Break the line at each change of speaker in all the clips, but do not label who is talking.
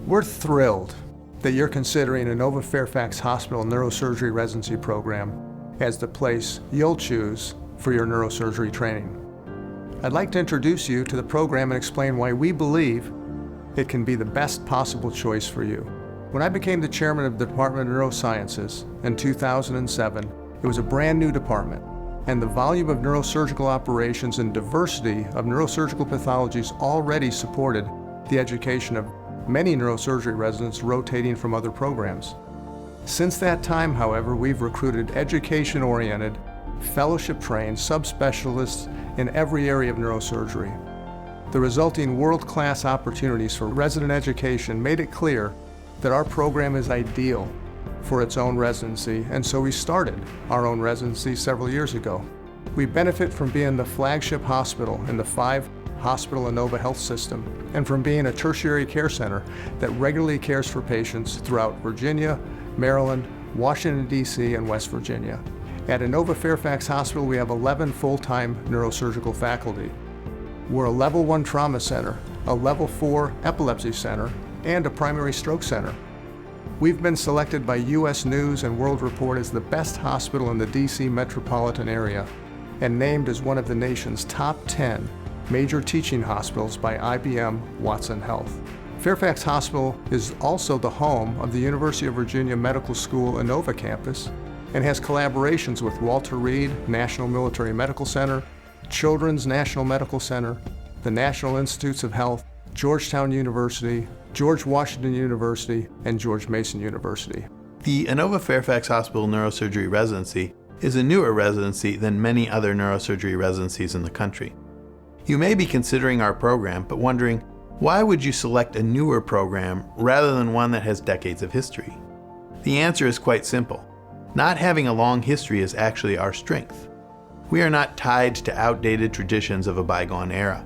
We're thrilled that you're considering Inova Fairfax Hospital Neurosurgery Residency Program as the place you'll choose for your neurosurgery training. I'd like to introduce you to the program and explain why we believe it can be the best possible choice for you. When I became the chairman of the Department of Neurosciences in 2007, it was a brand new department, and the volume of neurosurgical operations and diversity of neurosurgical pathologies already supported the education of many neurosurgery residents rotating from other programs. Since that time, however, we've recruited education-oriented, fellowship-trained subspecialists in every area of neurosurgery. The resulting world-class opportunities for resident education made it clear that our program is ideal for its own residency, and so we started our own residency several years ago. We benefit from being the flagship hospital in the 5-hospital Inova health system, and from being a tertiary care center that regularly cares for patients throughout Virginia, Maryland, Washington, D.C., and West Virginia. At Inova Fairfax Hospital, we have 11 full-time neurosurgical faculty. We're a Level 1 trauma center, a Level 4 epilepsy center, and a primary stroke center. We've been selected by U.S. News and World Report as the best hospital in the D.C. metropolitan area and named as one of the nation's top 10 major teaching hospitals by IBM Watson Health. Fairfax Hospital is also the home of the University of Virginia Medical School Inova campus and has collaborations with Walter Reed National Military Medical Center, Children's National Medical Center, the National Institutes of Health, Georgetown University, George Washington University, and George Mason University.
The Inova Fairfax Hospital Neurosurgery Residency is a newer residency than many other neurosurgery residencies in the country. You may be considering our program, but wondering, why would you select a newer program rather than one that has decades of history? The answer is quite simple. Not having a long history is actually our strength. We are not tied to outdated traditions of a bygone era.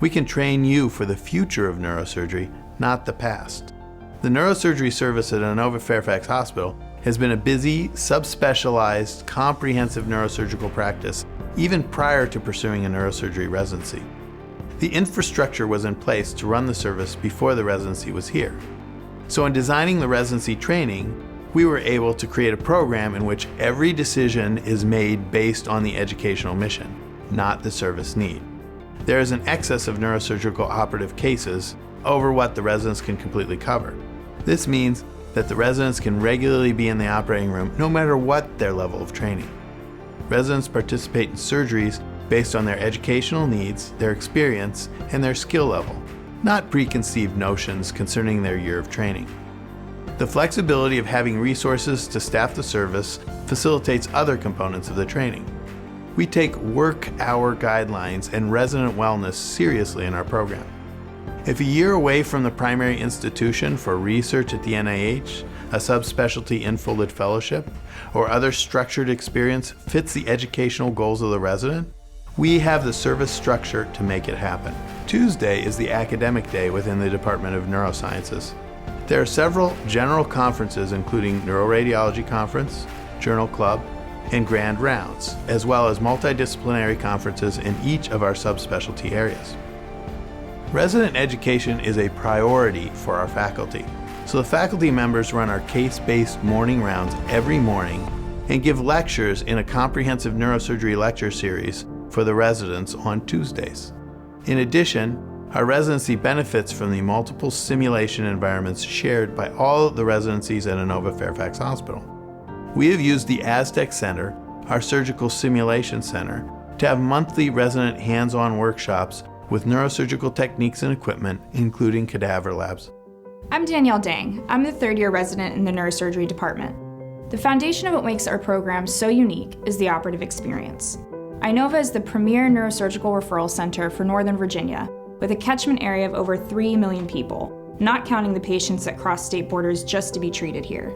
We can train you for the future of neurosurgery, not the past. The neurosurgery service at Inova Fairfax Hospital has been a busy, subspecialized, comprehensive neurosurgical practice even prior to pursuing a neurosurgery residency. The infrastructure was in place to run the service before the residency was here. So in designing the residency training, we were able to create a program in which every decision is made based on the educational mission, not the service need. There is an excess of neurosurgical operative cases over what the residents can completely cover. This means that the residents can regularly be in the operating room no matter what their level of training. Residents participate in surgeries based on their educational needs, their experience, and their skill level, not preconceived notions concerning their year of training. The flexibility of having resources to staff the service facilitates other components of the training. We take work hour guidelines and resident wellness seriously in our program. If a year away from the primary institution for research at the NIH, a subspecialty enfolded fellowship, or other structured experience fits the educational goals of the resident, we have the service structure to make it happen. Tuesday is the academic day within the Department of Neurosciences. There are several general conferences including Neuroradiology Conference, Journal Club, and Grand Rounds, as well as multidisciplinary conferences in each of our subspecialty areas. Resident education is a priority for our faculty, so the faculty members run our case-based morning rounds every morning and give lectures in a comprehensive neurosurgery lecture series for the residents on Tuesdays. In addition, our residency benefits from the multiple simulation environments shared by all the residencies at Inova Fairfax Hospital. We have used the Aztec Center, our surgical simulation center, to have monthly resident hands-on workshops with neurosurgical techniques and equipment, including cadaver labs.
I'm Danielle Dang. I'm the third-year resident in the neurosurgery department. The foundation of what makes our program so unique is the operative experience. Inova is the premier neurosurgical referral center for Northern Virginia, with a catchment area of over 3 million people, not counting the patients that cross state borders just to be treated here.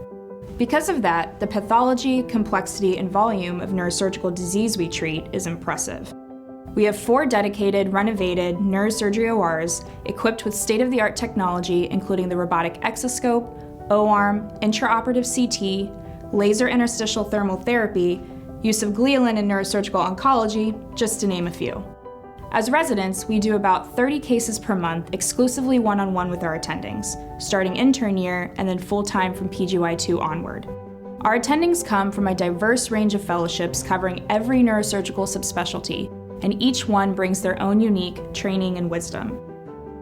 Because of that, the pathology, complexity, and volume of neurosurgical disease we treat is impressive. We have 4 dedicated, renovated neurosurgery ORs equipped with state-of-the-art technology, including the robotic exoscope, O-arm, intraoperative CT, laser interstitial thermal therapy, use of gliolin in neurosurgical oncology, just to name a few. As residents, we do about 30 cases per month exclusively one-on-one with our attendings, starting intern year and then full-time from PGY2 onward. Our attendings come from a diverse range of fellowships covering every neurosurgical subspecialty, and each one brings their own unique training and wisdom.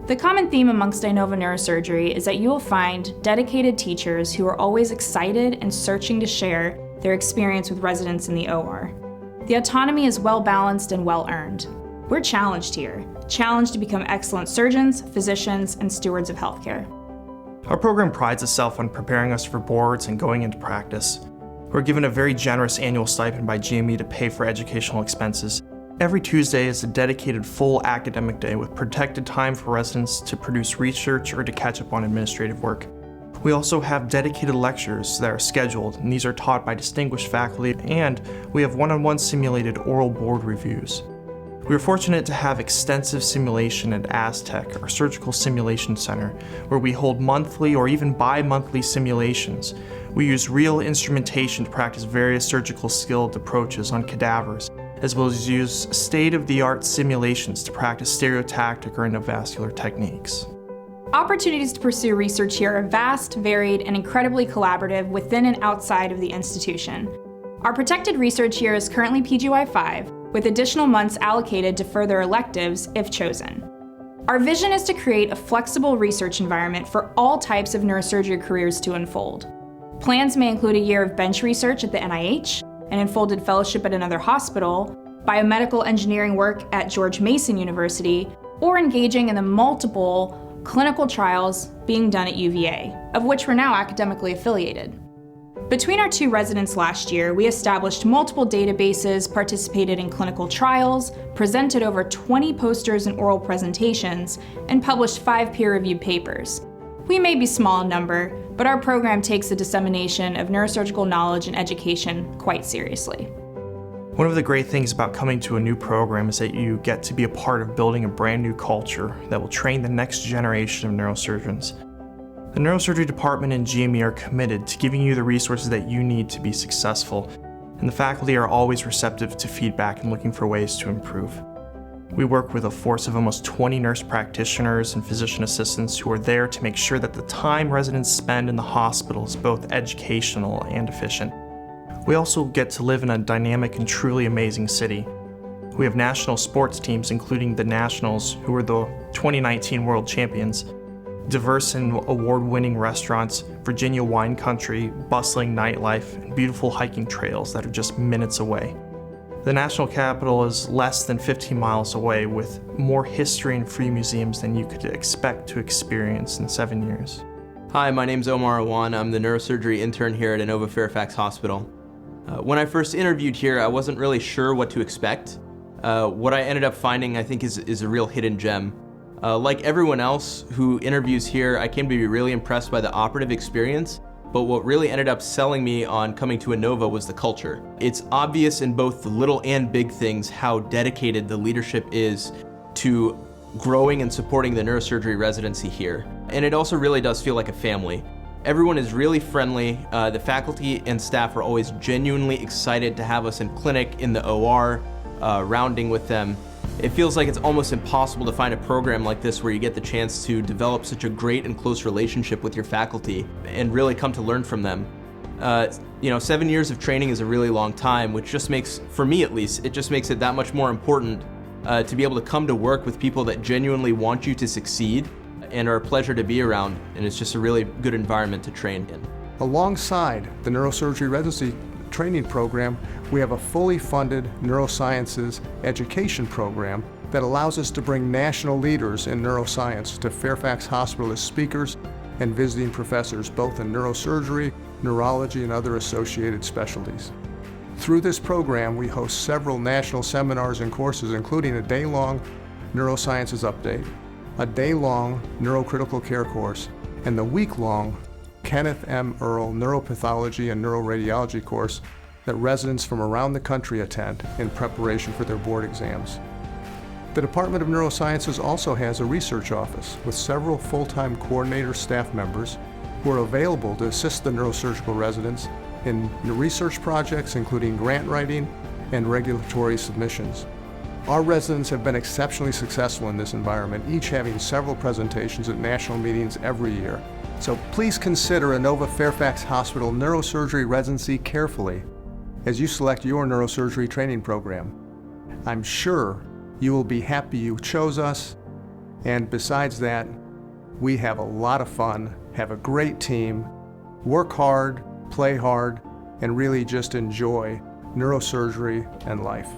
The common theme amongst Inova Neurosurgery is that you will find dedicated teachers who are always excited and searching to share their experience with residents in the OR. The autonomy is well-balanced and well-earned. We're challenged here, challenged to become excellent surgeons, physicians, and stewards of healthcare.
Our program prides itself on preparing us for boards and going into practice. We're given a very generous annual stipend by GME to pay for educational expenses. Every Tuesday is a dedicated full academic day with protected time for residents to produce research or to catch up on administrative work. We also have dedicated lectures that are scheduled, and these are taught by distinguished faculty, and we have one-on-one simulated oral board reviews. We are fortunate to have extensive simulation at Aztec, our surgical simulation center, where we hold monthly or even bi-monthly simulations. We use real instrumentation to practice various surgical skilled approaches on cadavers, as well as use state-of-the-art simulations to practice stereotactic or endovascular techniques.
Opportunities to pursue research here are vast, varied, and incredibly collaborative within and outside of the institution. Our protected research year is currently PGY5, with additional months allocated to further electives if chosen. Our vision is to create a flexible research environment for all types of neurosurgery careers to unfold. Plans may include a year of bench research at the NIH, an enfolded fellowship at another hospital, biomedical engineering work at George Mason University, or engaging in the multiple clinical trials being done at UVA, of which we're now academically affiliated. Between our two residents last year, we established multiple databases, participated in clinical trials, presented over 20 posters and oral presentations, and published 5 peer-reviewed papers. We may be small in number, but our program takes the dissemination of neurosurgical knowledge and education quite seriously.
One of the great things about coming to a new program is that you get to be a part of building a brand new culture that will train the next generation of neurosurgeons. The Neurosurgery Department and GME are committed to giving you the resources that you need to be successful, and the faculty are always receptive to feedback and looking for ways to improve. We work with a force of almost 20 nurse practitioners and physician assistants who are there to make sure that the time residents spend in the hospital is both educational and efficient. We also get to live in a dynamic and truly amazing city. We have national sports teams, including the Nationals, who are the 2019 World Champions, diverse and award-winning restaurants, Virginia wine country, bustling nightlife, and beautiful hiking trails that are just minutes away. The national capital is less than 15 miles away, with more history and free museums than you could expect to experience in 7 years.
Hi, my name's Omar Awan. I'm the neurosurgery intern here at Inova Fairfax Hospital. When I first interviewed here, I wasn't really sure what to expect. What I ended up finding, I think, is a real hidden gem. Like everyone else who interviews here, I came to be really impressed by the operative experience, but what really ended up selling me on coming to Inova was the culture. It's obvious in both the little and big things how dedicated the leadership is to growing and supporting the neurosurgery residency here. And it also really does feel like a family. Everyone is really friendly. The faculty and staff are always genuinely excited to have us in clinic, in the OR, rounding with them. It feels like it's almost impossible to find a program like this where you get the chance to develop such a great and close relationship with your faculty and really come to learn from them. 7 years of training is a really long time, which just makes, for me at least, it just makes it that much more important to be able to come to work with people that genuinely want you to succeed and are a pleasure to be around, and it's just a really good environment to train in.
Alongside the neurosurgery residency training program, we have a fully funded neurosciences education program that allows us to bring national leaders in neuroscience to Fairfax Hospital as speakers and visiting professors, both in neurosurgery, neurology, and other associated specialties. Through this program, we host several national seminars and courses, including a day-long neurosciences update, a day-long neurocritical care course, and the week-long Kenneth M. Earl Neuropathology and Neuroradiology course that residents from around the country attend in preparation for their board exams. The Department of Neurosciences also has a research office with several full-time coordinator staff members who are available to assist the neurosurgical residents in research projects, including grant writing and regulatory submissions. Our residents have been exceptionally successful in this environment, each having several presentations at national meetings every year. So please consider Inova Fairfax Hospital Neurosurgery Residency carefully as you select your neurosurgery training program. I'm sure you will be happy you chose us, and besides that, we have a lot of fun, have a great team, work hard, play hard, and really just enjoy neurosurgery and life.